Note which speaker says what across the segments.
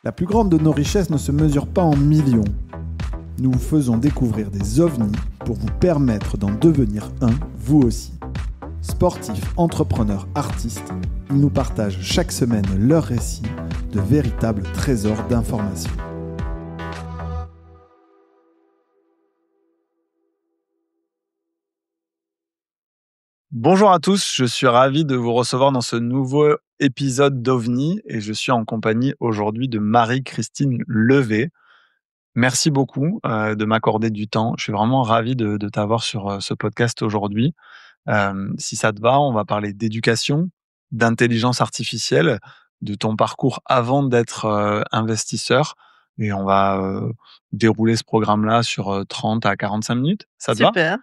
Speaker 1: La plus grande de nos richesses ne se mesure pas en millions. Nous vous faisons découvrir des ovnis pour vous permettre d'en devenir un, vous aussi. Sportifs, entrepreneurs, artistes, ils nous partagent chaque semaine leurs récits de véritables trésors d'informations.
Speaker 2: Bonjour à tous, je suis ravi de vous recevoir dans ce nouveau épisode d'OVNI et je suis en compagnie aujourd'hui de Marie-Christine Levé. Merci beaucoup de m'accorder du temps. Je suis vraiment ravi de t'avoir sur ce podcast aujourd'hui. Si ça te va, on va parler d'éducation, d'intelligence artificielle, de ton parcours avant d'être investisseur et on va dérouler ce programme-là sur 30 à 45 minutes. Ça te va?
Speaker 3: Super.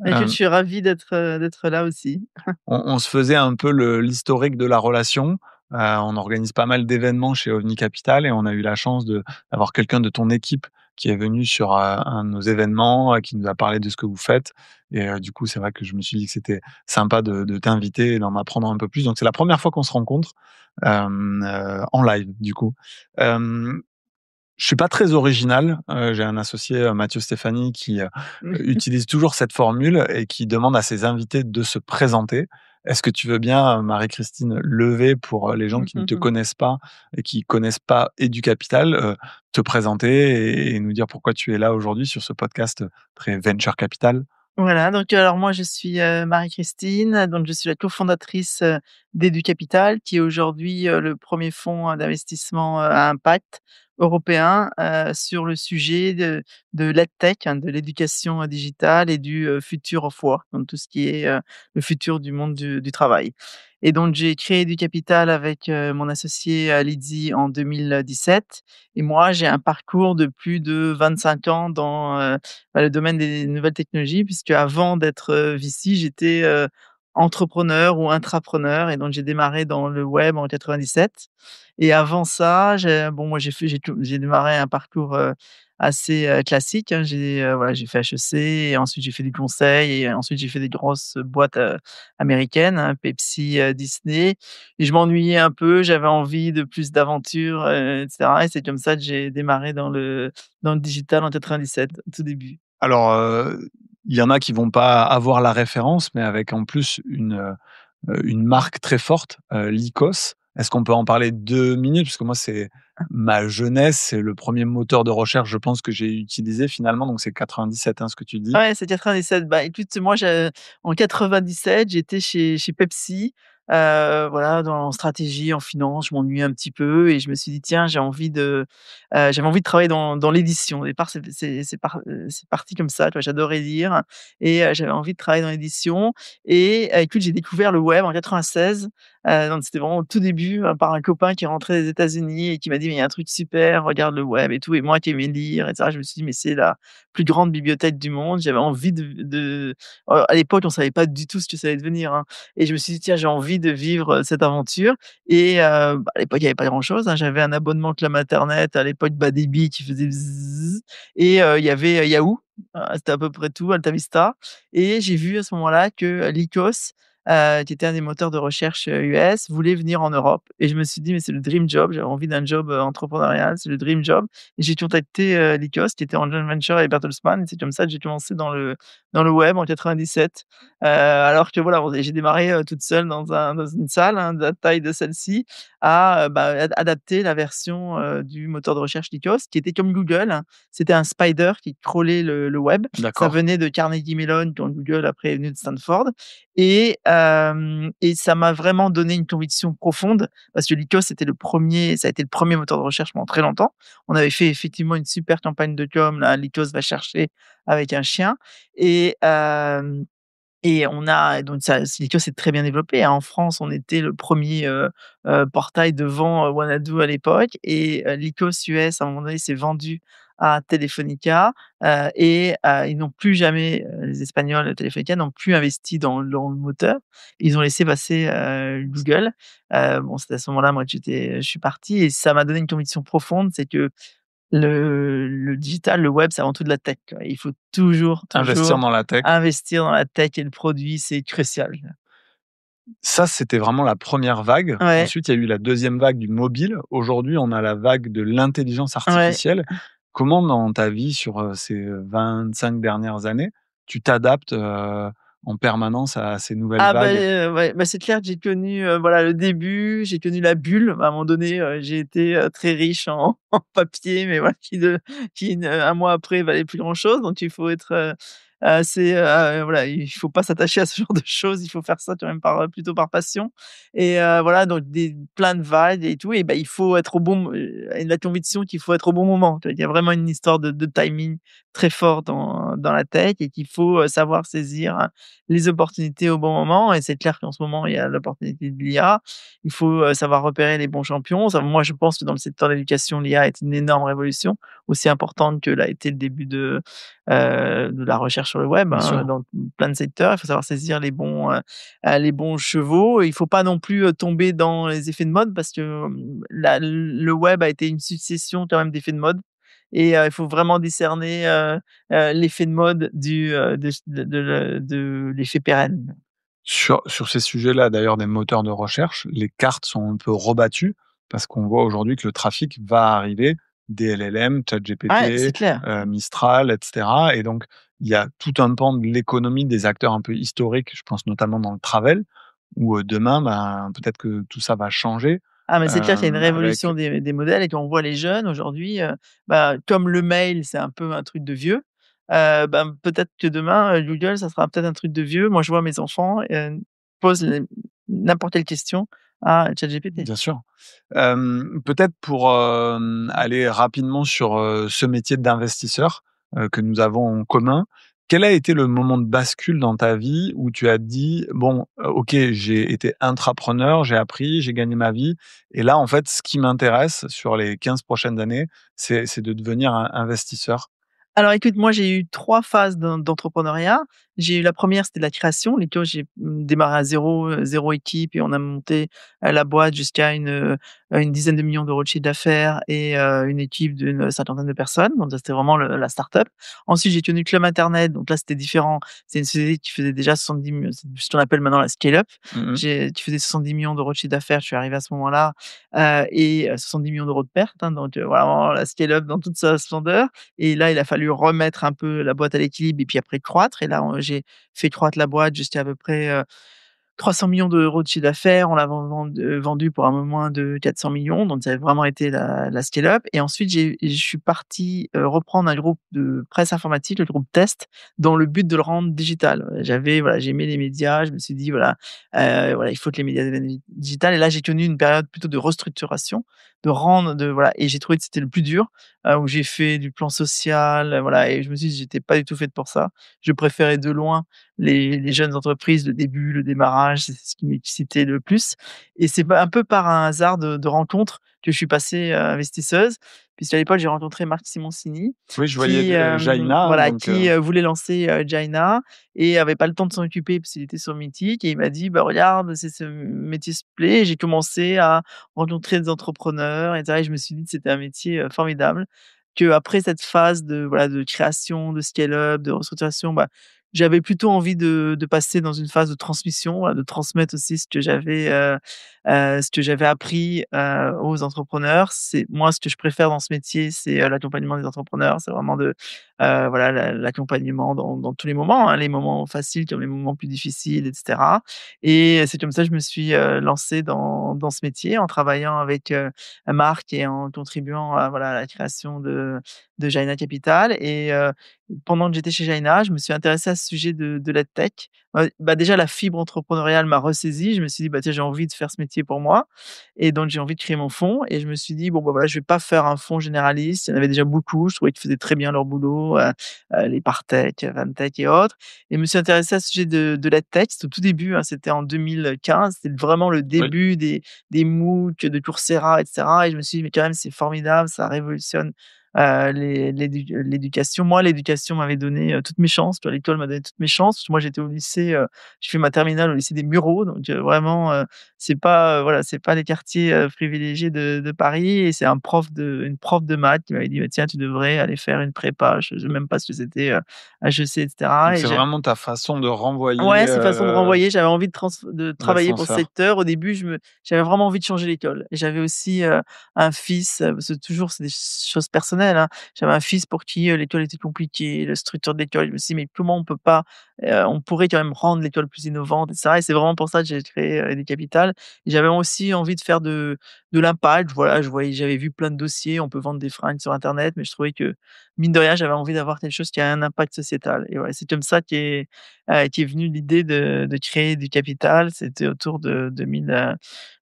Speaker 3: Écoute,
Speaker 2: Euh,
Speaker 3: je suis ravie d'être là aussi.
Speaker 2: on se faisait un peu l'historique de la relation. On organise pas mal d'événements chez OVNI Capital et on a eu la chance d'avoir quelqu'un de ton équipe qui est venu sur un de nos événements, qui nous a parlé de ce que vous faites. Et du coup, c'est vrai que je me suis dit que c'était sympa de t'inviter et d'en apprendre un peu plus. Donc, c'est la première fois qu'on se rencontre en live, du coup. Euh, je suis pas très original. J'ai un associé, Mathieu Stéphanie, qui utilise toujours cette formule et qui demande à ses invités de se présenter. Est-ce que tu veux bien, Marie-Christine Levé, pour les gens qui ne te connaissent pas et qui connaissent pas Educapital, te présenter et nous dire pourquoi tu es là aujourd'hui sur ce podcast très venture capital?
Speaker 3: Voilà, donc alors moi je suis, Marie-Christine, donc je suis la cofondatrice, d'Educapital qui est aujourd'hui, le premier fonds, d'investissement, à impact européen, sur le sujet de l'EdTech, hein, de l'éducation, digitale et du, future of work, donc tout ce qui est, le futur du monde du travail. Et donc j'ai créé Educapital avec, mon associé, Lydie en 2017 et moi j'ai un parcours de plus de 25 ans dans, le domaine des nouvelles technologies puisque avant d'être, VC, j'étais, entrepreneur ou intrapreneur et donc j'ai démarré dans le web en 97 et avant ça, j'ai démarré un parcours, assez, classique, hein. J'ai fait HEC et ensuite j'ai fait du conseil et ensuite j'ai fait des grosses boîtes, américaines, hein, Pepsi, Disney et je m'ennuyais un peu, j'avais envie de plus d'aventures, et cetera et c'est comme ça que j'ai démarré dans le digital en 97, au tout début.
Speaker 2: Alors, il y en a qui vont pas avoir la référence, mais avec en plus une marque très forte, Lycos. Est-ce qu'on peut en parler 2 minutes? Parce que moi, c'est ma jeunesse, c'est le premier moteur de recherche, je pense, que j'ai utilisé finalement, donc c'est 97, hein, ce que tu dis?
Speaker 3: Ouais, c'est 97. Bah, écoute, moi, en 97, j'étais chez Pepsi, voilà, dans en stratégie, en finance. Je m'ennuyais un petit peu et je me suis dit: «Tiens, j'avais envie de travailler dans l'édition». Au départ, c'est parti comme ça, tu vois? J'adorais lire et j'avais envie de travailler dans l'édition et écoute, j'ai découvert le web en 96, donc c'était vraiment au tout début, par un copain qui est rentré des États-Unis et qui m'a dit: «Mais il y a un truc super, regarde le web et tout» et moi qui aimais lire et cetera, je me suis dit: «Mais c'est la plus grande bibliothèque du monde». J'avais envie à l'époque, on savait pas du tout ce que ça allait devenir, hein et je me suis dit: «Tiens, j'ai envie de vivre, cette aventure» et à l'époque, il y avait pas grand-chose, hein. J'avais un abonnement Club Internet, à l'époque bas débit qui faisait bzzz et il y avait, Yahoo, c'était à peu près tout, Alta Vista et j'ai vu à ce moment-là que Lycos, qui était un des moteurs de recherche, US, voulait venir en Europe et je me suis dit: «Mais c'est le dream job». J'avais envie d'un job, entrepreneurial, c'est le dream job et j'ai contacté, Lycos qui était en joint venture avec Bertelsmann et c'est comme ça que j'ai commencé dans le web en 97. Alors que voilà, j'ai démarré, toute seule dans une salle, hein, de la taille de celle-ci à, adapter la version, du moteur de recherche Lycos qui était comme Google, hein. C'était un spider qui crawlait le web. Ça
Speaker 2: D'accord.
Speaker 3: venait de Carnegie Mellon quand Google après est venu de Stanford et ça m'a vraiment donné une conviction profonde parce que Lycos ça a été le premier moteur de recherche pendant très longtemps. On avait fait effectivement une super campagne de com là, Lycos va chercher avec un chien et hem et on a donc ça Lycos s'est très bien développé, hein. En France, on était le premier portail devant, Wanadoo à l'époque et Lycos US, à un moment donné, s'est vendu à Telefónica, et ils n'ont plus jamais, les Espagnols, Telefónica n'ont plus investi dans le moteur. Ils ont laissé passer, Google. Bon, c'était à ce moment-là, moi, je suis parti et ça m'a donné une conviction profonde, c'est que le digital, le web, c'est avant tout de la tech, quoi. Il faut toujours,
Speaker 2: Investir
Speaker 3: toujours
Speaker 2: dans la tech.
Speaker 3: investir dans la tech et le produit, c'est crucial.
Speaker 2: Ça, c'était vraiment la première vague.
Speaker 3: Ouais,
Speaker 2: Ensuite, il y a eu la deuxième vague du mobile. Aujourd'hui, on a la vague de l'intelligence
Speaker 3: ouais.
Speaker 2: artificielle. Comment dans ta vie sur, ces 25 dernières années, tu t'adaptes, en permanence à ces nouvelles
Speaker 3: Ah bah,
Speaker 2: vagues?
Speaker 3: ouais, bah, c'est clair que j'ai connu, voilà, le début, j'ai connu la bulle. À un moment donné, j'ai été, très riche en en papier, mais voilà, qui ne un mois après valait plus grand chose. Donc il faut être, assez, voilà, il faut pas s'attacher à ce genre de choses. Il faut faire ça quand même plutôt par passion et voilà, donc plein de vagues et tout et bah, il faut être au bon la conviction qu'il faut être au bon moment. Tu vois? Il y a vraiment une histoire de timing très fort dans la tech et qu'il faut, savoir saisir les opportunités au bon moment et c'est clair qu'en ce moment, il y a l'opportunité de l'IA. Il faut, savoir repérer les bons champions. Ça moi, je pense que dans le secteur de l'éducation, l'IA est une énorme révolution, aussi importante que l'a été le début de la recherche sur le web,
Speaker 2: Bien
Speaker 3: hein,
Speaker 2: sûr.
Speaker 3: dans plein de secteurs. Il faut savoir saisir les bons chevaux. Il faut pas non plus, tomber dans les effets de mode parce que, la le web a été une succession quand même d'effets de mode et il faut vraiment discerner, l'effet de mode de l'effet pérenne.
Speaker 2: Sur ces sujets-là, d'ailleurs, des moteurs de recherche, les cartes sont un peu rebattues parce qu'on voit aujourd'hui que le trafic va arriver, des LLM,
Speaker 3: Ouais, c'est
Speaker 2: ChatGPT,
Speaker 3: clair.
Speaker 2: Mistral et cetera et donc il y a tout un pan de l'économie des acteurs un peu historiques, je pense notamment dans le travel où, demain, ben, peut-être que tout ça va changer,
Speaker 3: Ah, mais c'est clair qu'il y a une
Speaker 2: avec
Speaker 3: révolution des modèles et qu'on voit les jeunes aujourd'hui, bah, comme le mail, c'est un peu un truc de vieux, ben, peut-être que demain, Google, ça sera peut-être un truc de vieux. Moi, je vois mes enfants, posent n'importe quelle question à ChatGPT.
Speaker 2: bien sûr. Peut-être pour, aller rapidement sur, ce métier d'investisseur, que nous avons en commun. Quel a été le moment de bascule dans ta vie où tu as dit: «Bon, OK, j'ai été intrapreneur, j'ai appris, j'ai gagné ma vie et là, en fait, ce qui m'intéresse sur les 15 prochaines années, c'est de devenir un investisseur».
Speaker 3: Alors écoute, moi j'ai eu 3 phases d'entrepreneuriat. J'ai eu la première, c'était de la création. Les tu j'ai, démarré à zéro, 0 équipe et on a monté, la boîte jusqu'à une dizaine de millions d'euros de chiffre d'affaires et une équipe d'une cinquantaine de personnes. Donc ça, c'était vraiment la start-up. Ensuite, j'ai tenu Club Internet, donc là, c'était différent. C'est une société qui faisait déjà 70 mi c'est ce qu'on appelle maintenant la scale-up.
Speaker 2: Mmh mh.
Speaker 3: J'ai qui faisait 70 millions d'euros de chiffre d'affaires. Je suis arrivé à ce moment-là, et 70 millions d'euros de pertes, hein, donc vraiment la scale-up dans toute sa splendeur. Et là, il a fallu remettre un peu la boîte à l'équilibre et puis après croître et là, j'ai fait croître la boîte jusqu'à à peu près, 300 millions d'euros de chiffre d'affaires. On l'a vendu pour un peu moins de 400 millions, donc ça a vraiment été la scale-up et ensuite je suis parti, reprendre un groupe de presse informatique, le groupe Test, dans le but de le rendre digital. Voilà, j'aimais les médias, je me suis dit: voilà, il faut que les médias deviennent digital et là, j'ai connu une période plutôt de restructuration, de voilà et j'ai trouvé que c'était le plus dur, où j'ai fait du plan social, voilà et je me suis dit: «J'étais pas du tout faite pour ça». Je préférais de loin les jeunes entreprises, le début, le démarrage, c'est ce qui m'excitait le plus et c'est un peu par un hasard de rencontre que je suis passée, investisseuse, puisqu'à l'époque, j'ai rencontré Marc Simoncini
Speaker 2: Oui, je voyais
Speaker 3: qui,
Speaker 2: Jaina, hein,
Speaker 3: voilà,
Speaker 2: donc
Speaker 3: qui, voulait lancer, Jaina et avait pas le temps de s'en occuper parce qu'il était sur Mythique et il m'a dit: «Bah, regarde, c'est ce métier se plaît» et j'ai commencé à rencontrer des entrepreneurs et cetera et je me suis dit que c'était un métier, formidable, qu'après cette phase voilà, de création, de scale-up, de restructuration, bah, j'avais plutôt envie de passer dans une phase de transmission, voilà, de transmettre aussi ce que j'avais appris, aux entrepreneurs. C'est moi, ce que je préfère dans ce métier, c'est, l'accompagnement des entrepreneurs. C'est vraiment voilà, l'accompagnement dans tous les moments, hein, les moments faciles comme les moments plus difficiles et cetera et c'est comme ça que je me suis, lancé dans ce métier en travaillant avec, Marc et en contribuant à voilà, à la création de Jaina Capital et pendant que j'étais chez Jaina, je me suis intéressée à ce sujet de la tech. Bah, déjà la fibre entrepreneuriale m'a ressaisie. Je me suis dit: «Bah, tiens, j'ai envie de faire ce métier pour moi» et donc j'ai envie de créer mon fonds et je me suis dit: «Bon, bah, voilà, je vais pas faire un fonds généraliste». Il y en avait déjà beaucoup, je trouvais qu'ils faisaient très bien leur boulot, les Partech, Vamtech et autres et je me suis intéressée à ce sujet de la tech. C'était au tout début, hein, c'était en 2015, c'était vraiment le
Speaker 2: oui.
Speaker 3: début des MOOC, de Coursera et cetera et je me suis dit: «Mais quand même, c'est formidable, ça révolutionne l'éducation. Moi, l'éducation m'avait donné, toutes mes chances, tu vois? L'école m'a donné toutes mes chances. Moi, j'étais au lycée, j'ai fait ma terminale au lycée des Mureaux, donc vraiment, c'est pas, voilà, c'est pas les quartiers, privilégiés de Paris et c'est une prof de maths qui m'avait dit: «Bah, tiens, tu devrais aller faire une prépa». Je sais même pas ce que c'était, HEC et
Speaker 2: Donc
Speaker 3: cetera et
Speaker 2: c'est
Speaker 3: j'ai
Speaker 2: vraiment ta façon de renvoyer,
Speaker 3: ouais, c'est façon de renvoyer. J'avais envie de travailler pour ce
Speaker 2: l'ascenseur.
Speaker 3: secteur. Au début, j'avais vraiment envie de changer l'école et j'avais aussi, un fils, parce que toujours c'est des choses personnelles, hein. J'avais un fils pour qui, l'école était compliquée, la structure de l'école. Je me suis dit: «Mais comment on peut pas, on pourrait quand même rendre l'école plus innovante?» et cetera et c'est vraiment pour ça que j'ai créé, Educapital et j'avais aussi envie de faire de l'impact. Voilà, j'avais vu plein de dossiers, on peut vendre des fringues sur internet, mais je trouvais que, mine de rien, j'avais envie d'avoir quelque chose qui a un impact sociétal et ouais, c'est comme ça qui est venue l'idée de créer du capital. C'était autour de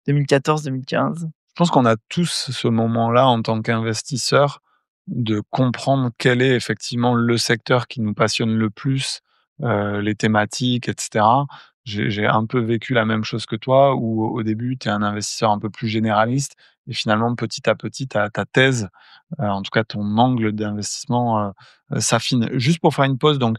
Speaker 3: 2014-2015.
Speaker 2: Je pense qu'on a tous ce moment-là en tant qu'investisseur de comprendre quel est effectivement le secteur qui nous passionne le plus, les thématiques et cetera. J'ai un peu vécu la même chose que toi où au début, tu es un investisseur un peu plus généraliste et finalement petit à petit ta thèse, en tout cas ton angle d'investissement, s'affine. Juste pour faire une pause donc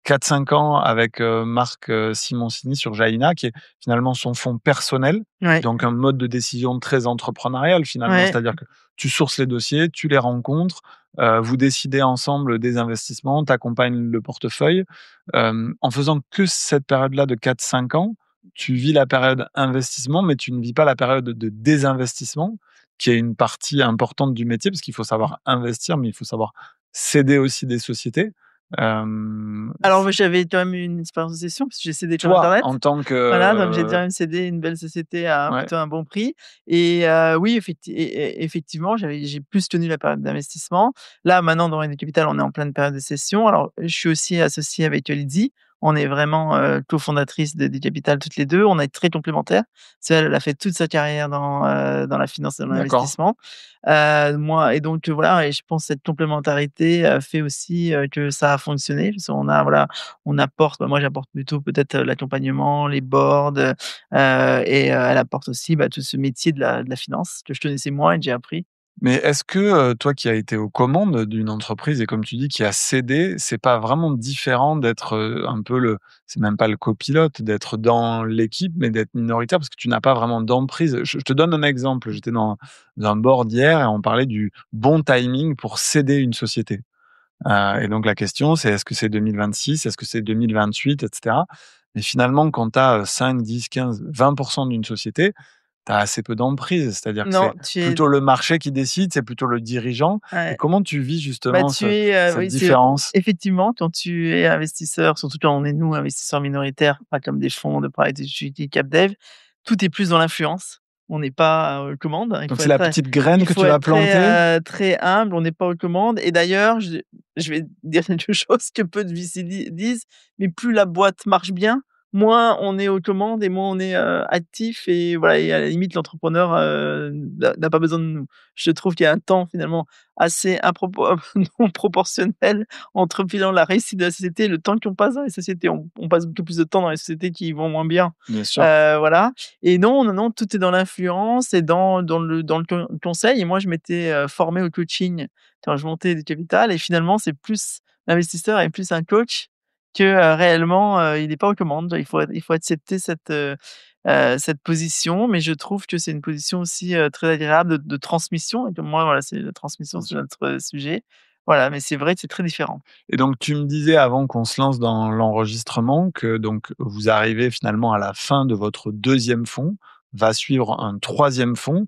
Speaker 2: 4-5 ans avec, Marc, Simoncini sur Jaïna, qui est finalement son fonds personnel,
Speaker 3: Ouais,
Speaker 2: donc un mode de décision très entrepreneurial finalement.
Speaker 3: ouais.
Speaker 2: C'est-à-dire que tu sources les dossiers, tu les rencontres, vous décidez ensemble des investissements, tu accompagnes le portefeuille. En faisant que cette période-là de 4-5 ans, tu vis la période investissement, mais tu ne vis pas la période de désinvestissement, qui est une partie importante du métier, parce qu'il faut savoir investir, mais il faut savoir céder aussi des sociétés.
Speaker 3: Alors moi, j'avais quand même eu une expérience de cession parce que j'ai cédé sur
Speaker 2: Toi,
Speaker 3: internet.
Speaker 2: en tant
Speaker 3: Voilà, donc j'ai
Speaker 2: que
Speaker 3: déjà même cédé une belle société à
Speaker 2: ouais,
Speaker 3: plutôt un bon prix et oui, effectivement, j'ai plus tenu la période d'investissement. Là, maintenant, dans Rene Capital, on est en pleine période de cession. Alors, je suis aussi associé avec Lydie. On est vraiment, cofondatrices de Capital toutes les 2. On est très complémentaires. C'est elle, elle a fait toute sa carrière dans la finance et dans
Speaker 2: d'accord.
Speaker 3: l'investissement. Moi et donc, voilà et je pense cette complémentarité, fait aussi, que ça a fonctionné. Parce qu'on a voilà, on apporte moi j'apporte plutôt peut-être, l'accompagnement, les boards, et elle apporte aussi, bah, tout ce métier de la finance que je connaissais moins et que j'ai appris.
Speaker 2: Mais est-ce que, toi qui as été aux commandes d'une entreprise et comme tu dis qui a cédé, c'est pas vraiment différent d'être, un peu c'est même pas le copilote, d'être dans l'équipe, mais d'être minoritaire parce que tu n'as pas vraiment d'emprise? Je te donne un exemple, j'étais dans un board hier et on parlait du bon timing pour céder une société. Et donc la question, c'est est-ce que c'est 2026? Est-ce que c'est 2028? Et cetera. Mais finalement, quand tu as, 5, 10, 15, 20 d'une société, tu as assez peu d'emprise. C'est-à-dire que
Speaker 3: Non,
Speaker 2: c'est
Speaker 3: tu es
Speaker 2: plutôt le marché qui décide, c'est plutôt le dirigeant. Et
Speaker 3: ouais.
Speaker 2: comment tu vis
Speaker 3: Bah,
Speaker 2: justement
Speaker 3: tu es,
Speaker 2: cette
Speaker 3: oui, c'est
Speaker 2: différence?
Speaker 3: effectivement, quand tu es investisseur, surtout quand on est nous, investisseurs minoritaires, pas comme des fonds de private equity, capdev, tout est plus dans l'influence. On n'est pas, aux commandes, hein,
Speaker 2: Donc c'est la petite graine
Speaker 3: il
Speaker 2: que
Speaker 3: faut
Speaker 2: tu vas
Speaker 3: être
Speaker 2: planter?
Speaker 3: très humble, on n'est pas aux commandes et d'ailleurs, je vais dire quelque chose que peu de VC disent, mais plus la boîte marche bien, moins on est aux commandes et moins on est, actif et voilà et à la limite l'entrepreneur, n'a pas besoin de nous. Je trouve qu'il y a un temps finalement assez non proportionnel entre finalement la réussite de la société et le temps qu'on passe dans les sociétés. On passe beaucoup plus de temps dans les sociétés qui vont moins bien.
Speaker 2: Bien sûr.
Speaker 3: Voilà et non, non, non, tout est dans l'influence et dans le conseil et moi je m'étais, formé au coaching quand je montais du capital et finalement c'est plus l'investisseur est plus un coach que, réellement, il est pas aux commandes. Il faut accepter cette position, mais je trouve que c'est une position aussi, très agréable de transmission et comme moi, voilà, c'est la transmission,
Speaker 2: Bien
Speaker 3: c'est
Speaker 2: sûr.
Speaker 3: notre, sujet. Voilà, mais c'est vrai que c'est très différent.
Speaker 2: Et donc tu me disais avant qu'on se lance dans l'enregistrement que donc vous arrivez finalement à la fin de votre deuxième fonds, va suivre un troisième fonds.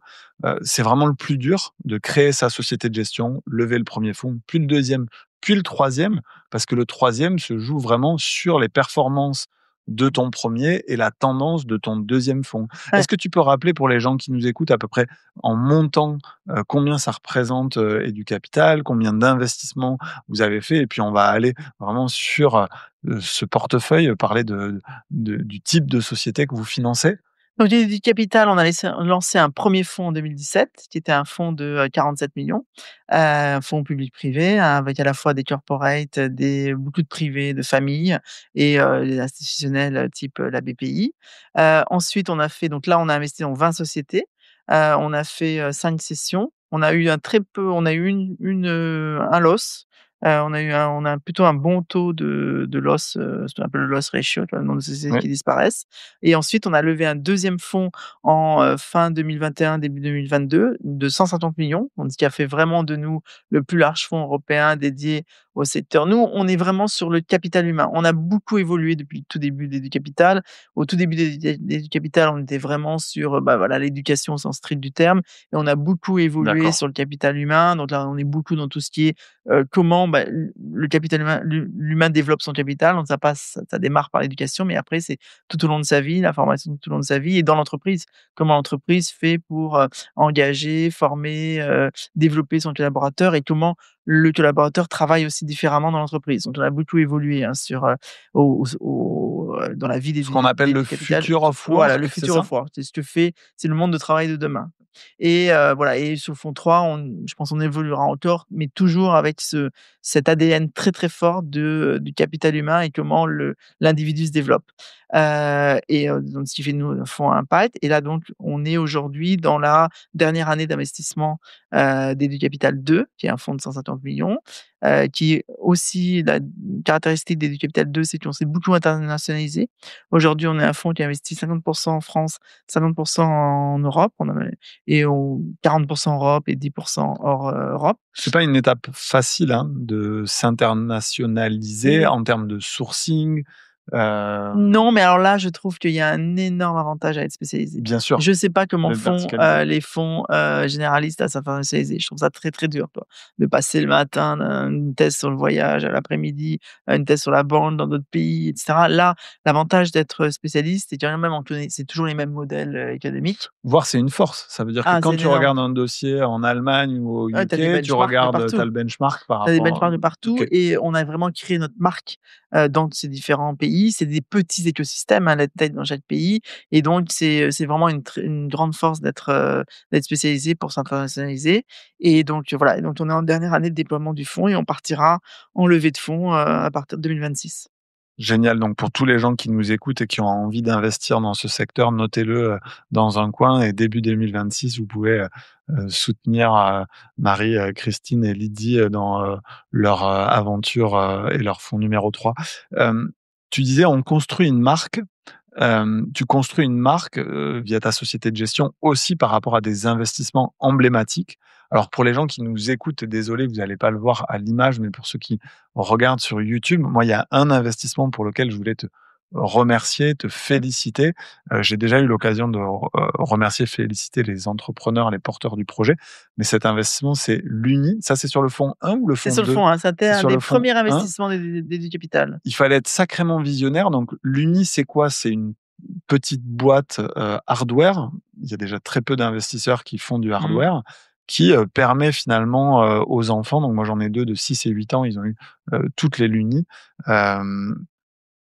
Speaker 2: C'est vraiment le plus dur de créer sa société de gestion, lever le premier fonds, puis le deuxième, puis le troisième, parce que le troisième se joue vraiment sur les performances de ton premier et la tendance de ton deuxième fonds.
Speaker 3: Ouais.
Speaker 2: Est-ce que tu peux rappeler pour les gens qui nous écoutent à peu près en montant, combien ça représente, Educapital, combien d'investissements vous avez fait et puis on va aller vraiment sur, ce portefeuille, parler du type de société que vous financez.
Speaker 3: Donc du capital, on a lancé un premier fonds en 2017 qui était un fonds de, 47 000 000, un fonds public-privé avec à la fois des corporates, beaucoup de privés, de familles et des institutionnels, type, la BPI. Ensuite on a fait donc là, on a investi dans 20 sociétés, on a fait, 5 sessions. On a eu un loss. On a plutôt un bon taux de loss, ce qu'on appelle le loss ratio, tu vois? Le nombre de sociétés
Speaker 2: Oui.
Speaker 3: qui disparaissent. Et ensuite, on a levé un deuxième fonds en, fin 2021, début 2022 de 150 millions. Donc ce qui a fait vraiment de nous le plus large fonds européen dédié au secteur. Nous, on est vraiment sur le capital humain. On a beaucoup évolué depuis le tout début d'Educapital. Au tout début d'Educapital, on était vraiment sur, voilà, l'éducation au sens strict du terme, et on a beaucoup évolué
Speaker 2: D'accord.
Speaker 3: sur le capital humain. Donc là, on est beaucoup dans tout ce qui est, comment, le capital humain, l'humain développe son capital. Donc ça démarre par l'éducation, mais après c'est tout au long de sa vie, la formation tout au long de sa vie et dans l'entreprise. Comment l'entreprise fait pour, engager, former, développer son collaborateur, et comment le collaborateur travaille aussi différemment dans l'entreprise. Donc on a beaucoup évolué, hein, sur, dans la vie
Speaker 2: Ce qu'on appelle le
Speaker 3: d'Educapital.
Speaker 2: future of
Speaker 3: Voilà,
Speaker 2: work,
Speaker 3: le
Speaker 2: c'est
Speaker 3: future
Speaker 2: ça?
Speaker 3: of work, c'est le monde de travail de demain. Et voilà, et sur le fonds 3, je pense on évoluera encore, mais toujours avec cet ADN très, très fort du capital humain et comment l'individu se développe. Donc ce qui fait de nous un fonds à impact. Et là donc, on est aujourd'hui dans la dernière année d'investissement, d'Educapital 2, qui est un fonds de 150 millions, qui est aussi la caractéristique d'Educapital 2, c'est qu'on s'est beaucoup internationalisé. Aujourd'hui, on est un fonds qui investit 50 en France, 50 en Europe. Et on 40 Europe et 10 hors, Europe.
Speaker 2: C'est pas une étape facile, hein, de s'internationaliser
Speaker 3: Mmh.
Speaker 2: en termes de sourcing, heu,
Speaker 3: Non, mais alors là, je trouve qu'il y a un énorme avantage à être spécialisé.
Speaker 2: bien sûr,
Speaker 3: Je sais pas comment
Speaker 2: d'être
Speaker 3: font,
Speaker 2: verticalisé.
Speaker 3: les fonds, généralistes à s'internationaliser. Je trouve ça très, très dur, quoi. De passer le matin d'une thèse sur le voyage, à l'après-midi, à une thèse sur la banque dans d'autres pays, et cetera. Là, l'avantage d'être spécialiste, c'est quand même on connaît c'est toujours les mêmes modèles, économiques.
Speaker 2: Voire c'est une force. Ça veut dire que
Speaker 3: Ah,
Speaker 2: quand
Speaker 3: c'est une
Speaker 2: tu
Speaker 3: énorme
Speaker 2: regardes un dossier en Allemagne ou au
Speaker 3: ouais, tu as des
Speaker 2: UK, tu
Speaker 3: benchmarks de
Speaker 2: regardes, tu as
Speaker 3: partout.
Speaker 2: le benchmark par
Speaker 3: Tu as des
Speaker 2: rapport,
Speaker 3: benchmarks de partout,
Speaker 2: OK.
Speaker 3: et on a vraiment créé notre marque, dans ces différents pays. C'est des petits écosystèmes, hein, la tech dans chaque pays, et donc c'est vraiment une grande force d'être spécialisé pour s'internationaliser. Et donc voilà, et donc on est en dernière année de déploiement du fonds et on partira en levée de fonds, à partir de 2026.
Speaker 2: Génial, donc pour tous les gens qui nous écoutent et qui ont envie d'investir dans ce secteur, notez-le, dans un coin, et début 2026, vous pouvez, soutenir, Marie, Christine et Lydie, dans, leur, aventure, et leur fonds numéro 3. Tu disais: «On construit une marque». Tu construis une marque, via ta société de gestion aussi par rapport à des investissements emblématiques. Alors pour les gens qui nous écoutent, désolé, vous allez pas le voir à l'image, mais pour ceux qui regardent sur YouTube, moi, il y a un investissement pour lequel je voulais te remercier, te féliciter. J'ai déjà eu l'occasion de remercier, féliciter les entrepreneurs, les porteurs du projet, mais cet investissement, c'est l'Uni. Ça, c'est sur le fonds 1 ou le
Speaker 3: C'est
Speaker 2: fonds
Speaker 3: sur le
Speaker 2: 2?
Speaker 3: fond, hein, c'était
Speaker 2: C'est
Speaker 3: un
Speaker 2: sur
Speaker 3: des
Speaker 2: le fonds
Speaker 3: premiers
Speaker 2: 1.
Speaker 3: investissements d'Educapital.
Speaker 2: Il fallait être sacrément visionnaire. Donc l'Uni, c'est quoi? C'est une petite boîte, hardware. Il y a déjà très peu d'investisseurs qui font du
Speaker 3: Mmh.
Speaker 2: hardware, qui, permet finalement, aux enfants, donc moi j'en ai 2 de 6 et 8 ans, ils ont eu, toutes les Luni, hem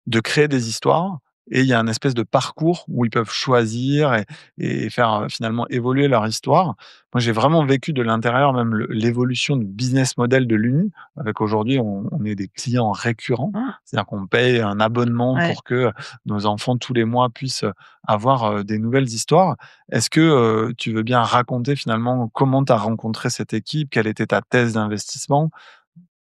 Speaker 2: de créer des histoires, et il y a un espèce de parcours où ils peuvent choisir et faire, finalement évoluer leur histoire. Moi, j'ai vraiment vécu de l'intérieur même l'évolution du business model de l'Uni, avec aujourd'hui on est des clients récurrents.
Speaker 3: Ah!
Speaker 2: C'est-à-dire qu'on paye un abonnement
Speaker 3: Ouais.
Speaker 2: pour que nos enfants tous les mois puissent, avoir, des nouvelles histoires. Est-ce que, tu veux bien raconter finalement comment tu as rencontré cette équipe? Quelle était ta thèse d'investissement?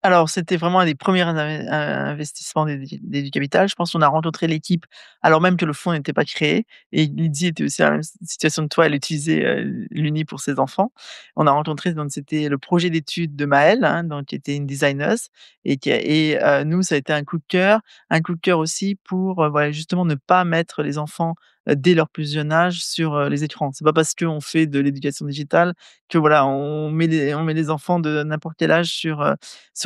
Speaker 3: Alors, c'était vraiment un des premiers investissements d'Educapital. Je pense qu'on a rencontré l'équipe alors même que le fonds n'était pas créé, et Lydie était aussi dans la même situation que toi, elle utilisait, l'Uni pour ses enfants. On a rencontré, donc c'était le projet d'études de Maëlle, hein, donc qui était une designeuse, nous, ça a été un coup de cœur aussi pour, voilà, justement ne pas mettre les enfants, dès leur plus jeune âge sur, les écrans. C'est pas parce qu'on fait de l'éducation digitale que voilà, on met les enfants de n'importe quel âge sur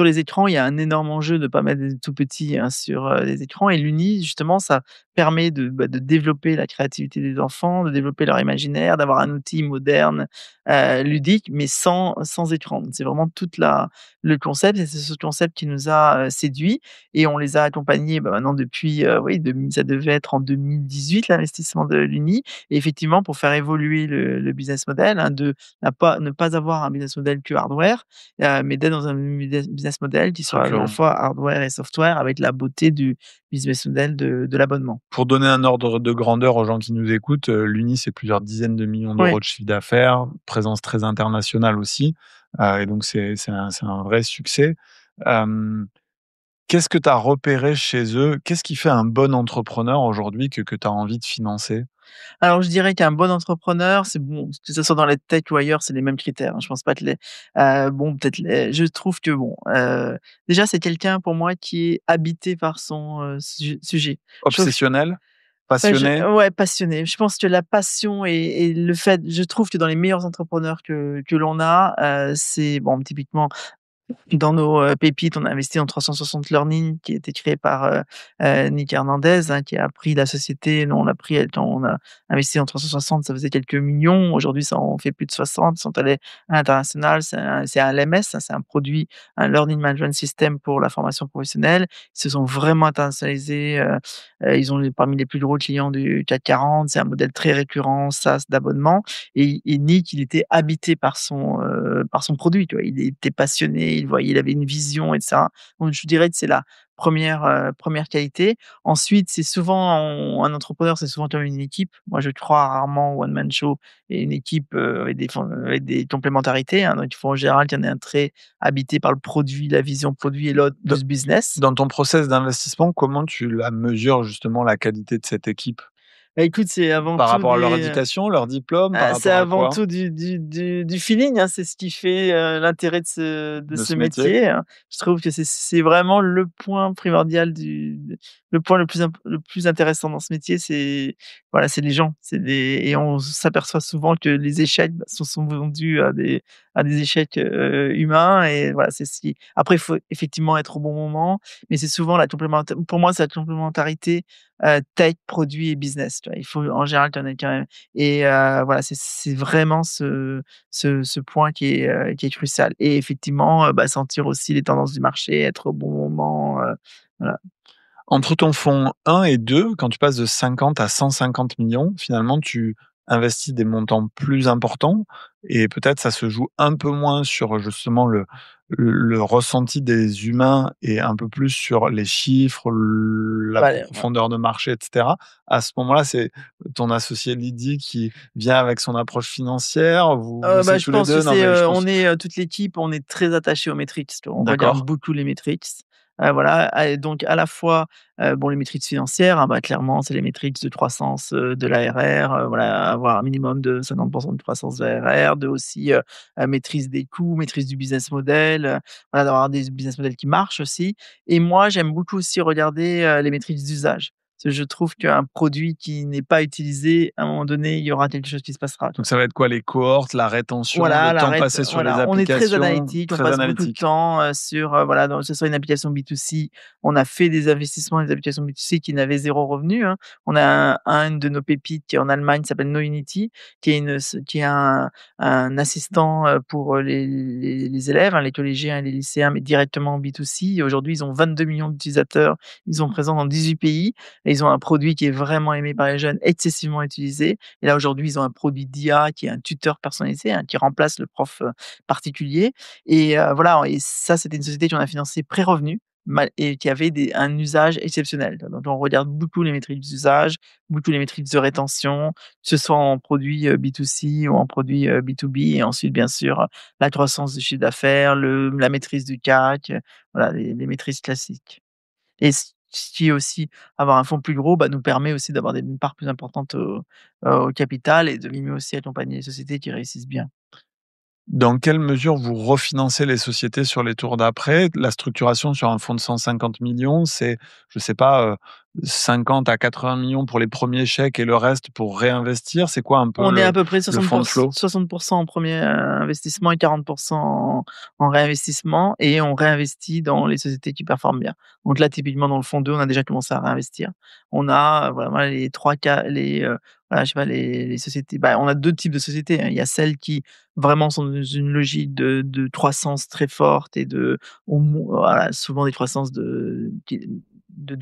Speaker 3: les écrans. Il y a un énorme enjeu de ne pas mettre des tout petits, hein, sur, les écrans, et l'Uni, justement, ça permet de développer la créativité des enfants, de développer leur imaginaire, d'avoir un outil moderne, ludique, mais sans écran. Donc c'est vraiment toute la le concept, et c'est ce concept qui nous a, séduits, et on les a accompagnés, maintenant depuis, oui, ça devait être en 2018 l'investissement. d'investissement de l'Uni. Et effectivement, pour faire évoluer le business model, hein, ne pas avoir un business model que hardware, mais d'être dans un business model qui soit à la
Speaker 2: Récurrent.
Speaker 3: fois hardware et software avec la beauté du business model de l'abonnement.
Speaker 2: Pour donner un ordre de grandeur aux gens qui nous écoutent, l'Uni, c'est plusieurs dizaines de millions d'euros
Speaker 3: Oui.
Speaker 2: de chiffre d'affaires, présence très internationale aussi, et donc c'est un vrai succès. Hem, Qu'est-ce que tu as repéré chez eux? Qu'est-ce qui fait un bon entrepreneur aujourd'hui que tu as envie de financer?
Speaker 3: Alors, je dirais qu'un bon entrepreneur, c'est bon, que ce soit dans les tech ou ailleurs, c'est les mêmes critères, hein. Je pense pas que bon, peut-être je trouve que bon, déjà, c'est quelqu'un pour moi qui est habité par son, sujet. Je trouve
Speaker 2: Obsessionnel?
Speaker 3: Ouais,
Speaker 2: Passionné?
Speaker 3: ouais, passionné. Je pense que la passion et le fait je trouve que dans les meilleurs entrepreneurs que l'on a, c'est bon, typiquement dans nos, pépites, on a investi en 360 Learning qui a été créé par, Nick Hernandez, hein, qui a pris la société. Nous, on l'a pris quand on a investi en 360, ça faisait quelques millions. Aujourd'hui, ça en fait plus de 60. Ils sont allés à l'international. C'est un LMS, hein, c'est un produit, un Learning Management System pour la formation professionnelle. Ils se sont vraiment internationalisés, ils ont parmi les plus gros clients du CAC 40. C'est un modèle très récurrent, SaaS d'abonnement. Et Nick, il était habité par son produit, tu vois? Il était passionné, il avait une vision et cetera. Donc je dirais que c'est la première qualité. Ensuite, c'est souvent un entrepreneur, c'est souvent comme une équipe. Moi, je crois rarement au one man show et une équipe, avec des complémentarités, hein. Donc il faut en général qu'il y en ait un très habité par le produit, la vision produit et l'autre
Speaker 2: Dans
Speaker 3: plus business.
Speaker 2: dans ton process d'investissement, comment tu la mesures justement la qualité de cette équipe?
Speaker 3: Bah, écoute, c'est avant
Speaker 2: Par
Speaker 3: tout
Speaker 2: rapport à leur
Speaker 3: des,
Speaker 2: éducation, leur diplôme, par
Speaker 3: C'est
Speaker 2: rapport à
Speaker 3: avant
Speaker 2: quoi?
Speaker 3: tout du feeling, hein. C'est ce qui fait, l'intérêt de
Speaker 2: De
Speaker 3: ce
Speaker 2: ce métier?
Speaker 3: métier, hein. Je trouve que c'est vraiment le point primordial le point le plus intéressant dans ce métier, c'est voilà, c'est les gens. Et on s'aperçoit souvent que les échecs, bah, sont vendus à des échecs, humains. Et voilà, c'est ce qui après il faut effectivement être au bon moment, mais c'est souvent pour moi, c'est la complémentarité, tech, produit et business, tu vois? Il faut en général qu'il y en ait quand même. Et voilà, c'est vraiment ce point qui est crucial. Et effectivement, bah, sentir aussi les tendances du marché, être au bon moment, voilà.
Speaker 2: Entre ton fonds 1 et 2, quand tu passes de 50 à 150 millions, finalement, tu investis des montants plus importants et peut-être ça se joue un peu moins sur justement le ressenti des humains et un peu plus sur les chiffres, la
Speaker 3: Bah, allez,
Speaker 2: profondeur de marché, et cetera. À ce moment-là, c'est ton associé Lydie qui vient avec son approche financière, vous
Speaker 3: bah,
Speaker 2: bossez
Speaker 3: je
Speaker 2: tous les
Speaker 3: pense que
Speaker 2: 2? Non, mais je pense
Speaker 3: on est, toute l'équipe, on est très attachés aux métriques, tu vois? On regarde
Speaker 2: d'accord.
Speaker 3: beaucoup les métriques, voilà. Donc à la fois, bon, les métriques financières, hein, bah, clairement, c'est les métriques de croissance, de l'ARR, voilà, avoir un minimum de 50 de croissance de l'ARR, de aussi, maîtrise des coûts, maîtrise du business model, voilà, d'avoir des business models qui marchent aussi. Et moi, j'aime beaucoup aussi regarder, les métriques d'usage. Parce que je trouve qu'un produit qui n'est pas utilisé, à un moment donné, il y aura quelque chose qui se passera, tu
Speaker 2: Donc
Speaker 3: vois?
Speaker 2: ça va être quoi? Les cohortes, la rétention, le
Speaker 3: Voilà,
Speaker 2: temps passé sur les
Speaker 3: voilà, on est très
Speaker 2: applications?
Speaker 3: analytique, on
Speaker 2: Très
Speaker 3: passe beaucoup de
Speaker 2: analytique.
Speaker 3: temps, sur, voilà, que ce soit une application B2C, on a fait des investissements, des applications B2C qui n'avaient zéro revenu, hein. On a un de nos pépites qui est en Allemagne, qui s'appelle Nounity, qui est un assistant, pour, les élèves, hein, les collégiens et les lycéens, mais directement en B2C. Et aujourd'hui, ils ont 22 millions d'utilisateurs, ils sont présents dans 18 pays et ils ont un produit qui est vraiment aimé par les jeunes, excessivement utilisé. Et là, aujourd'hui, ils ont un produit d'IA qui est un tuteur personnalisé, hein, qui remplace le prof, particulier. Et voilà. Et ça, c'était une société qu'on a financée pré-revenu mal et qui avait un usage exceptionnel. Donc on regarde beaucoup les métriques d'usage, beaucoup les métriques de rétention, que ce soit en produit, B2C ou en produit, B2B. Et ensuite, bien sûr, la croissance du chiffre d'affaires, la maîtrise du CAC, voilà, les maîtrises classiques. Et ce qui est aussi avoir un fonds plus gros, bah, nous permet aussi d'avoir une part plus importante au capital et de mieux aussi accompagner les sociétés qui réussissent bien.
Speaker 2: Dans quelle mesure vous refinancez les sociétés sur les tours d'après? La structuration sur un fonds de 150 millions, c'est, je sais pas, 50 à 80 millions pour les premiers chèques et le reste pour réinvestir? C'est quoi un peu
Speaker 3: On est à peu près
Speaker 2: le fond de flow?
Speaker 3: 60 en premier investissement et 40 en réinvestissement. Et on réinvestit dans les sociétés qui performent bien. Donc là, typiquement, dans le fonds 2, on a déjà commencé à réinvestir. On a, voilà, les 3 cas, voilà, je sais pas, les sociétés, bah, on a 2 types de sociétés, hein. Il y a celles qui vraiment sont dans une logique de croissance très forte et voilà, souvent des croissances de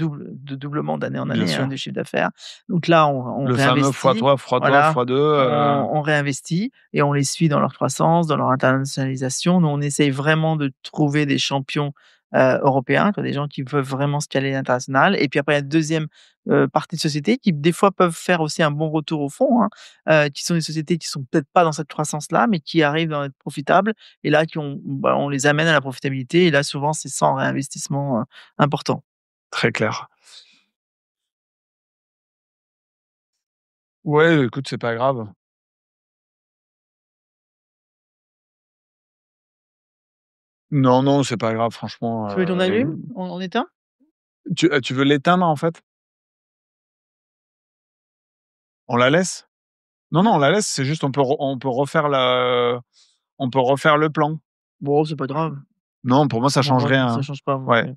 Speaker 3: doublement d'année en
Speaker 2: Bien
Speaker 3: année,
Speaker 2: sûr.
Speaker 3: du chiffre d'affaires. Donc là, on
Speaker 2: Le fameux
Speaker 3: réinvestit,
Speaker 2: x3, x2,
Speaker 3: voilà,
Speaker 2: x2,
Speaker 3: on réinvestit et on les suit dans leur croissance, dans leur internationalisation. Nous, on essaye vraiment de trouver des champions, européens, quoi, des gens qui veulent vraiment se caler à l'international et puis après, il y a une 2e, partie de sociétés qui, des fois, peuvent faire aussi un bon retour au fond, hein, qui sont des sociétés qui sont peut-être pas dans cette croissance-là, mais qui arrivent à être profitables et là, on les amène à la profitabilité et là, souvent, c'est sans réinvestissement, important.
Speaker 2: très clair. Ouais, écoute, c'est pas grave. Non, non, c'est pas grave, franchement.
Speaker 3: Tu veux qu'on allume? On éteint?
Speaker 2: Tu veux l'éteindre, en fait? On la laisse? Non, non, on la laisse, c'est juste on peut refaire le plan.
Speaker 3: Bon, c'est pas grave.
Speaker 2: Non, pour moi, ça change rien,
Speaker 3: Ça
Speaker 2: hein.
Speaker 3: change pas,
Speaker 2: Ouais.
Speaker 3: ouais.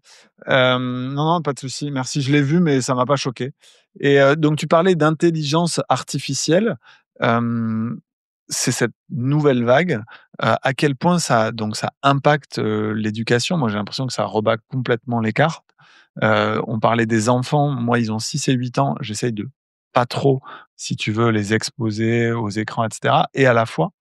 Speaker 2: Non, non, pas de souci, merci. Je l'ai vu, mais ça m'a pas choqué et donc tu parlais d'intelligence artificielle, hem, c'est cette nouvelle vague, à quel point ça impacte, l'éducation? Moi, j'ai l'impression que ça rebat complètement les cartes. On parlait des enfants, moi, ils ont 6 et 8 ans, j'essaye de pas trop, si tu veux, les exposer aux écrans et cetera et à la fois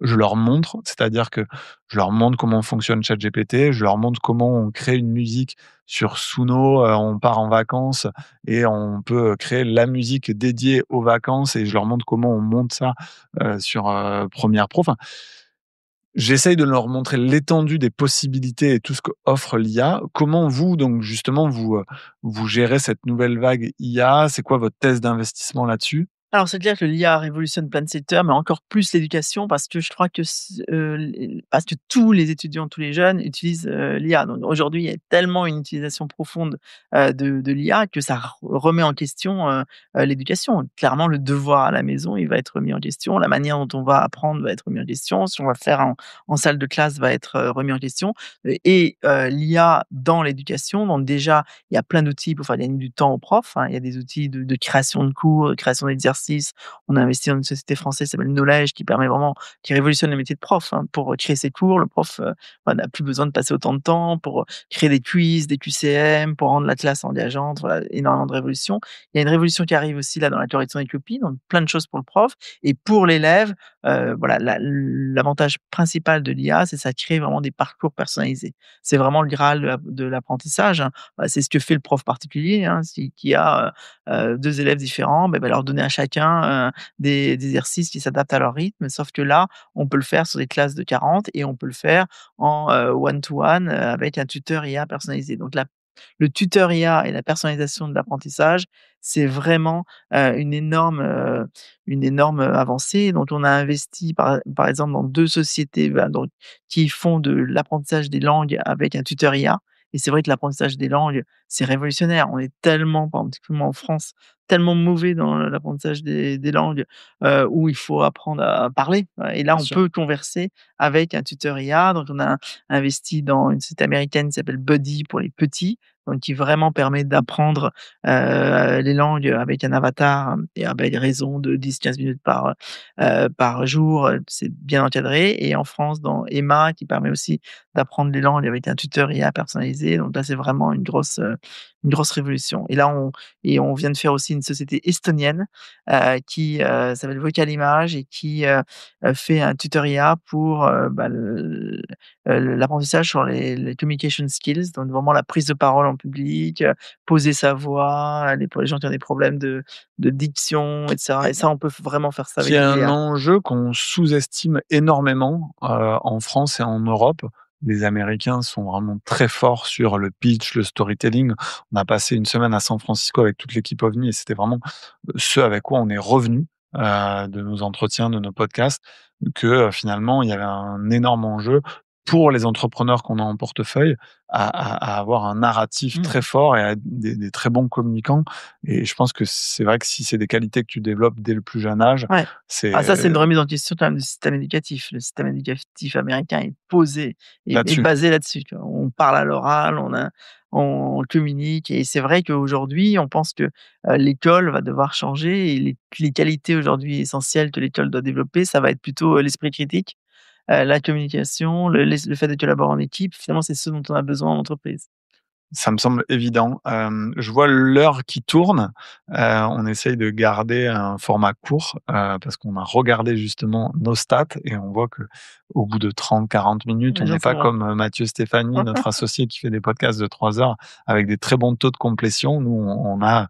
Speaker 2: je leur montre, c'est-à-dire que je leur montre comment fonctionne ChatGPT, je leur montre comment on crée une musique sur Suno, on part en vacances et on peut créer la musique dédiée aux vacances et je leur montre comment on monte ça, sur, Premiere Pro. Enfin, j'essaye de leur montrer l'étendue des possibilités et tout ce qu'offre l'IA. Comment vous, donc justement, vous gérez cette nouvelle vague IA? C'est quoi votre thèse d'investissement là-dessus?
Speaker 3: Alors, c'est clair que l'IA révolutionne plein de secteurs, mais encore plus l'éducation parce que je crois que parce que tous les étudiants, tous les jeunes utilisent, l'IA. Donc aujourd'hui, il y a tellement une utilisation profonde, de l'IA que ça remet en question, l'éducation. Clairement, le devoir à la maison, il va être remis en question. La manière dont on va apprendre va être remis en question. Ce qu'on va faire en salle de classe va être, remis en question l'IA dans l'éducation. Donc déjà, il y a plein d'outils pour faire gagner du temps aux profs, hein. Il y a des outils de création de cours, de création d'exercices. On a investi dans une société française qui s'appelle Knowledge, qui révolutionne le métier de prof, hein. Pour créer ses cours, le prof, n'a plus besoin de passer autant de temps pour créer des quiz, des QCM, pour rendre la classe engageante. Voilà, énormément de révolutions. Il y a une révolution qui arrive aussi là dans la correction des copies, donc plein de choses pour le prof et pour l'élève, voilà, l'avantage principal de l'IA, c'est ça crée vraiment des parcours personnalisés. C'est vraiment le graal de l'apprentissage, hein. Bah, c'est ce que fait le prof particulier, hein, qui a, 2 élèves différents, bah, il va leur donner à chacun, des exercices qui s'adaptent à leur rythme. Sauf que là, on peut le faire sur des classes de 40 et on peut le faire en, one to one, avec un tuteur IA personnalisé. Donc le tuteur IA et la personnalisation de l'apprentissage, c'est vraiment, une énorme, avancée. Donc on a investi par exemple dans 2 sociétés, bah, donc qui font de l'apprentissage des langues avec un tuteur IA et c'est vrai que l'apprentissage des langues, c'est révolutionnaire. On est tellement, particulièrement en France, tellement mauvais dans l'apprentissage des langues, où il faut apprendre à parler, et là,
Speaker 2: Bien
Speaker 3: on
Speaker 2: sûr.
Speaker 3: peut converser avec un tuteur IA. Donc on a investi dans une société américaine qui s'appelle Buddy pour les petits, donc qui vraiment permet d'apprendre, les langues avec un avatar et avec raison de 10-15 minutes par jour, c'est bien encadré et en France, dans Emma, qui permet aussi d'apprendre les langues avec un tuteur IA personnalisé. Donc là, c'est vraiment une grosse révolution et on vient de faire aussi une société estonienne, qui, s'appelle Vocal Image et qui, fait un tuteur IA pour, bah, l'apprentissage sur les communication skills, donc vraiment la prise de parole en public, poser sa voix, pour les gens qui ont des problèmes de diction et cetera et ça, on peut vraiment faire ça
Speaker 2: Qui
Speaker 3: avec
Speaker 2: est
Speaker 3: de
Speaker 2: un
Speaker 3: l'IA.
Speaker 2: enjeu qu'on sous-estime énormément, en France et en Europe. Les Américains sont vraiment très forts sur le pitch, le storytelling. On a passé une semaine à San Francisco avec toute l'équipe OVNI et c'était vraiment, ce avec quoi on est revenu de nos entretiens, de nos podcasts, que, finalement il y avait un énorme enjeu pour les entrepreneurs qu'on a en portefeuille à avoir un narratif
Speaker 3: Mmh.
Speaker 2: très fort et à des très bons communicants et je pense que c'est vrai que si c'est des qualités que tu développes dès le plus jeune âge,
Speaker 3: Ouais.
Speaker 2: c'est,
Speaker 3: Ah ça, c'est une remise en question quand même du système éducatif. Le système éducatif américain est posé est
Speaker 2: là-dessus.
Speaker 3: basé là-dessus, tu vois? On parle à l'oral, on communique et c'est vrai qu'aujourd'hui, on pense que, l'école va devoir changer et les qualités aujourd'hui essentielles que l'école doit développer, ça va être plutôt, l'esprit critique, la communication, le fait de collaborer en équipe. Finalement, c'est ce dont on a besoin en entreprise.
Speaker 2: Ça me semble évident. Je vois l'heure qui tourne. On essaye de garder un format court, parce qu'on a regardé justement nos stats et on voit qu'au bout de 30-40 minutes,
Speaker 3: Les
Speaker 2: on
Speaker 3: gens
Speaker 2: n'est
Speaker 3: sont
Speaker 2: pas
Speaker 3: bons.
Speaker 2: comme, Mathieu Stéphanie, notre associé qui fait des podcasts de 3 heures avec des très bons taux de complétion. Nous, on a,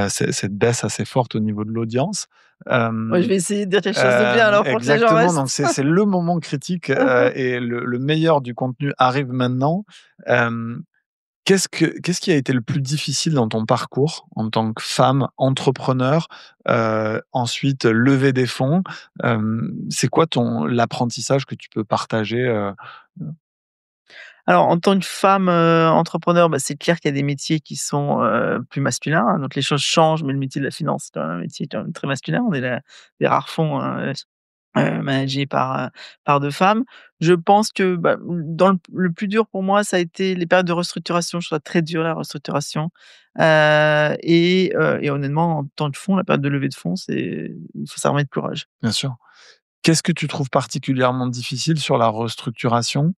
Speaker 2: cette baisse assez forte au niveau de l'audience.
Speaker 3: Ouais, je vais essayer de dire quelque chose de bien alors pour que les gens
Speaker 2: Exactement, donc
Speaker 3: restent.
Speaker 2: c'est le moment critique, et le meilleur du contenu arrive maintenant. Hem Qu'est-ce qui a été le plus difficile dans ton parcours en tant que femme entrepreneur? Ensuite, lever des fonds. C'est quoi l'apprentissage que tu peux partager,
Speaker 3: Alors en tant que femme, entrepreneur, bah, c'est clair qu'il y a des métiers qui sont, plus masculins, hein, donc les choses changent, mais le métier de la finance, c'est quand même un métier quand même très masculin. On est la des rares fonds, hein, managés par 2 femmes. Je pense que, bah, dans le plus dur pour moi, ça a été les périodes de restructuration. Je trouve ça très dur la restructuration, et honnêtement, en tant que fonds, la période de levée de fonds, il faut s'armer de courage.
Speaker 2: bien sûr. Qu'est-ce que tu trouves particulièrement difficile sur la restructuration?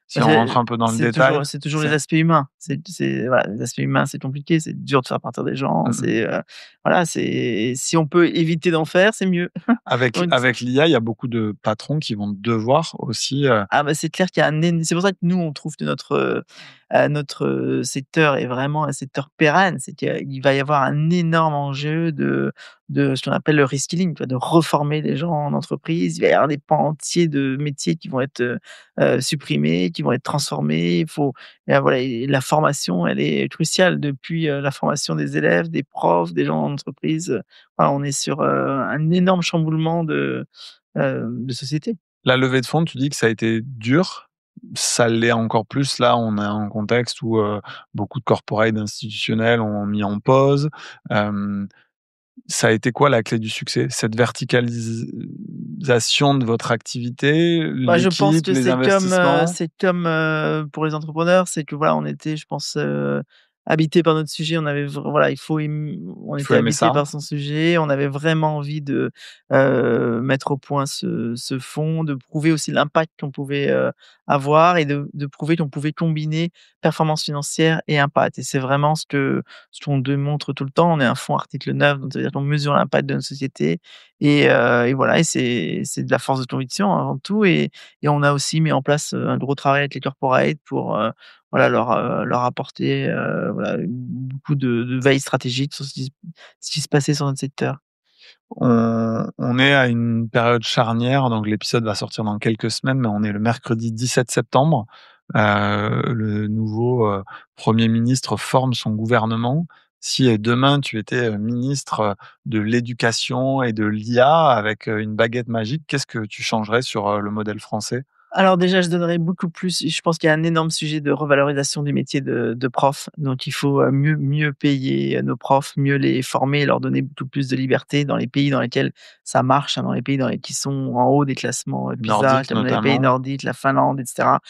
Speaker 2: Si
Speaker 3: Bah,
Speaker 2: on rentre un peu dans le détail,
Speaker 3: c'est toujours les
Speaker 2: c'est
Speaker 3: aspects humains. Voilà, les aspects humains, c'est compliqué, c'est dur de faire partir des gens,
Speaker 2: mmh mh.
Speaker 3: voilà, si on peut éviter d'en faire, c'est mieux. Donc
Speaker 2: Avec l'IA, il y a beaucoup de patrons qui vont devoir aussi,
Speaker 3: ah bah, c'est clair qu'il y a un én c'est pour ça que nous, on trouve que notre secteur est vraiment un secteur pérenne. C'est qu'il va y avoir un énorme enjeu de ce qu'on appelle le reskilling, tu vois? De reformer les gens en entreprise. Il va y avoir des pans entiers de métiers qui vont être, supprimés, qui vont être transformés. Voilà, et la formation, elle est cruciale depuis, la formation des élèves, des profs, des gens en entreprise. Voilà, on est sur, un énorme chamboulement de société.
Speaker 2: la levée de fonds, tu dis que ça a été dur. Ça l'est encore plus là, on a un contexte où, beaucoup de corporates institutionnels ont mis en pause. Hem Ça a été quoi la clé du succès? Cette verticalisation de votre activité,
Speaker 3: Bah, je pense
Speaker 2: l'équipe,
Speaker 3: que
Speaker 2: les investissements?
Speaker 3: c'est comme, pour les entrepreneurs, c'est que voilà, on était, je pense, habités par notre sujet. On avait voilà, on
Speaker 2: Il faut
Speaker 3: était
Speaker 2: aimer
Speaker 3: habités
Speaker 2: ça.
Speaker 3: par son sujet. On avait vraiment envie de, mettre au point ce fonds, de prouver aussi l'impact qu'on pouvait, avoir et de prouver qu'on pouvait combiner performance financière et impact et c'est vraiment ce qu'on démontre tout le temps. On est un fonds article 9, donc ça veut dire qu'on mesure l'impact de notre société et voilà et c'est de la force de conviction avant tout et on a aussi mis en place, un gros travail avec les corporates pour, voilà leur apporter, voilà, beaucoup de veille stratégique sur ce qui se passait sur notre secteur.
Speaker 2: On est à une période charnière, donc l'épisode va sortir dans quelques semaines, mais on est le mercredi 17 septembre. Le nouveau, 1er ministre forme son gouvernement. Si, demain tu étais, ministre, de l'éducation et de l'IA avec, une baguette magique, qu'est-ce que tu changerais sur, le modèle français?
Speaker 3: Alors déjà, je donnerais beaucoup plus je pense qu'il y a un énorme sujet de revalorisation du métier de prof, donc il faut, mieux payer, nos profs, mieux les former, leur donner beaucoup plus de liberté dans les pays dans lesquels ça marche, hein, dans les pays qui sont en haut des classements, PISA,
Speaker 2: Nordique
Speaker 3: comme les pays
Speaker 2: notamment?
Speaker 3: nordiques, la Finlande et cetera.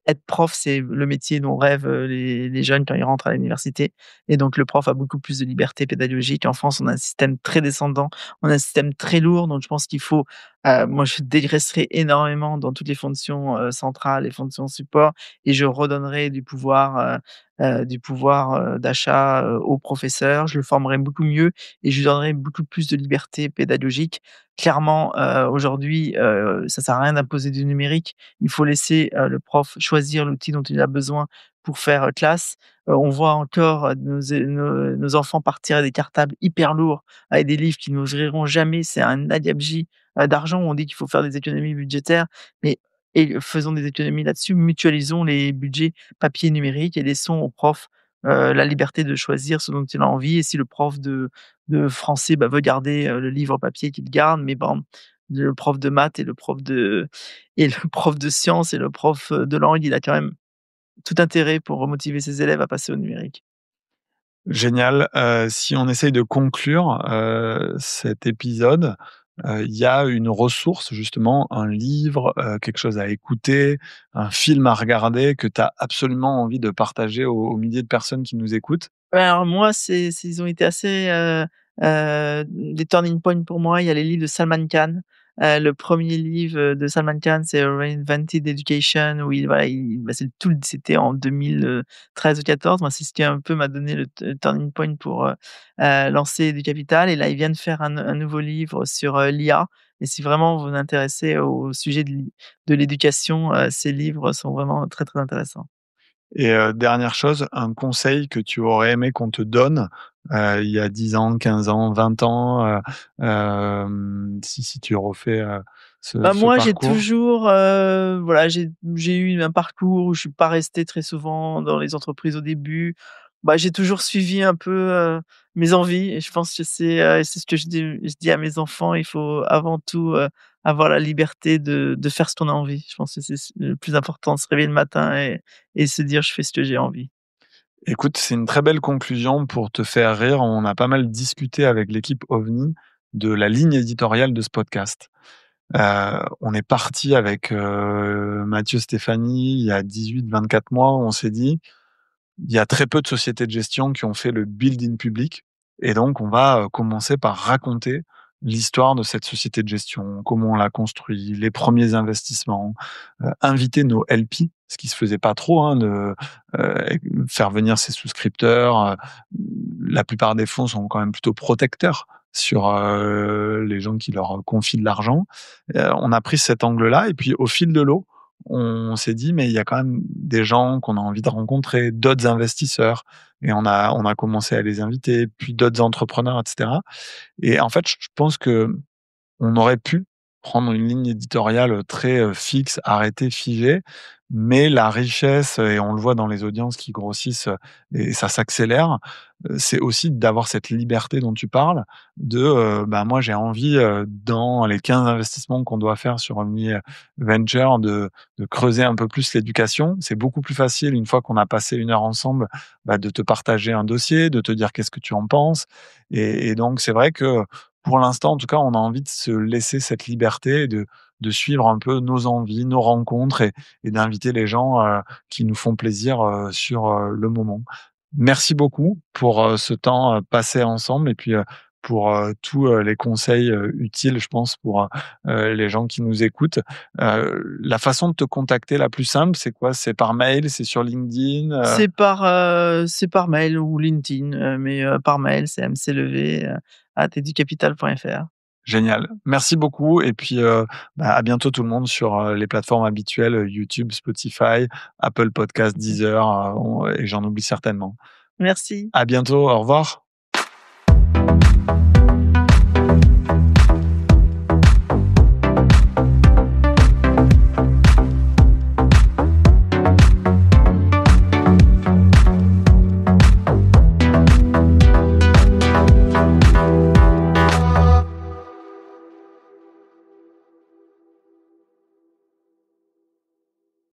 Speaker 3: Être prof, c'est le métier dont rêvent, les jeunes quand ils rentrent à l'université et donc le prof a beaucoup plus de liberté pédagogique. En France, on a un système très descendant, on a un système très lourd, donc je pense qu'il faut moi, je dégraisserai énormément dans toutes les fonctions, centrales, les fonctions support et je redonnerai du pouvoir, d'achat, aux professeurs. Je le formerai beaucoup mieux et je lui donnerai beaucoup plus de liberté pédagogique. Clairement, aujourd'hui, ça sert à rien d'imposer du numérique. Il faut laisser, le prof choisir l'outil dont il a besoin pour faire, classe. On voit encore, nos enfants partir à des cartables hyper lourds, avec des livres qu'ils n'ouvriront jamais. C'est un adiabji d'argent. On dit qu'il faut faire des économies budgétaires, mais faisons des économies là-dessus. Mutualisons les budgets papier numérique et laissons aux profs, la liberté de choisir ce dont il a envie et si le prof de français, bah, veut garder, le livre papier, qu'il garde, mais bon, le prof de maths et le prof de sciences et le prof, de langue, il a quand même tout intérêt pour remotiver ses élèves à passer au numérique.
Speaker 2: Génial. Si on essaye de conclure, cet épisode, il y a une ressource justement, un livre, quelque chose à écouter, un film à regarder que tu as absolument envie de partager aux milliers de personnes qui nous écoutent?
Speaker 3: Ouais, alors moi, ils ont été assez, des turning points pour moi. Il y a les livres de Salman Khan, Le premier livre de Salman Khan, c'est Reinvented Education où c'était en 2013 ou 14. Moi, c'est ce qui un peu m'a donné le turning point pour, lancer du capital et là, il vient de faire un nouveau livre sur, l'IA et si vraiment vous vous intéressez au sujet de l'éducation, ces livres sont vraiment très, très intéressants.
Speaker 2: Et dernière chose, un conseil que tu aurais aimé qu'on te donne, il y a 10 ans, 15 ans, 20 ans, si tu refais,
Speaker 3: Bah,
Speaker 2: ce
Speaker 3: moi, j'ai
Speaker 2: parcours?
Speaker 3: toujours, j'ai eu un parcours où je suis pas restée très souvent dans les entreprises au début. Bah, j'ai toujours suivi un peu, mes envies et je pense que c'est ce que je dis à mes enfants, il faut avant tout, avoir la liberté de faire ce qu'on a envie. Je pense que c'est le plus important, se réveiller le matin et se dire: «Je fais ce que j'ai envie».
Speaker 2: Écoute, c'est une très belle conclusion pour te faire rire. On a pas mal discuté avec l'équipe OVNI de la ligne éditoriale de ce podcast. On est parti avec, Mathieu Stéphanie il y a 18-24 mois. On s'est dit: «Il y a très peu de sociétés de gestion qui ont fait le build in public et donc on va, commencer par raconter l'histoire de cette société de gestion, comment on l'a construit, les premiers investissements, inviter nos LP», ce qui se faisait pas trop, hein, de, heu, faire venir ses souscripteurs. La plupart des fonds sont quand même plutôt protecteurs sur, les gens qui leur confient de l'argent. On a pris cet angle-là et puis au fil de l'eau, on s'est dit: «Mais il y a quand même des gens qu'on a envie de rencontrer, d'autres investisseurs» et on a commencé à les inviter, puis d'autres entrepreneurs et cetera et en fait, je pense que on aurait pu prendre une ligne éditoriale très, fixe, arrêtée, figée, mais la richesse, et on le voit dans les audiences qui grossissent, et ça s'accélère, c'est aussi d'avoir cette liberté dont tu parles, de, bah, moi j'ai envie, dans les 15 investissements qu'on doit faire sur Omni Venture de creuser un peu plus l'éducation. C'est beaucoup plus facile une fois qu'on a passé 1 heure ensemble, bah, de te partager un dossier, de te dire qu'est-ce que tu en penses et donc c'est vrai que pour l'instant, en tout cas, on a envie de se laisser cette liberté et de suivre un peu nos envies, nos rencontres et d'inviter les gens, qui nous font plaisir, sur, le moment. Merci beaucoup pour, ce temps, passé ensemble et puis, pour, tous, les conseils, utiles, je pense, pour, les gens qui nous écoutent. La façon de te contacter la plus simple, c'est quoi? C'est par mail? C'est sur LinkedIn?
Speaker 3: C'est par mail ou LinkedIn, mais par mail, c'est mclevé@educapital.fr.
Speaker 2: Génial. Merci beaucoup et puis, bah, à bientôt tout le monde sur, les plateformes habituelles, YouTube, Spotify, Apple Podcasts, Deezer, et j'en oublie certainement.
Speaker 3: Merci.
Speaker 2: À bientôt, au revoir.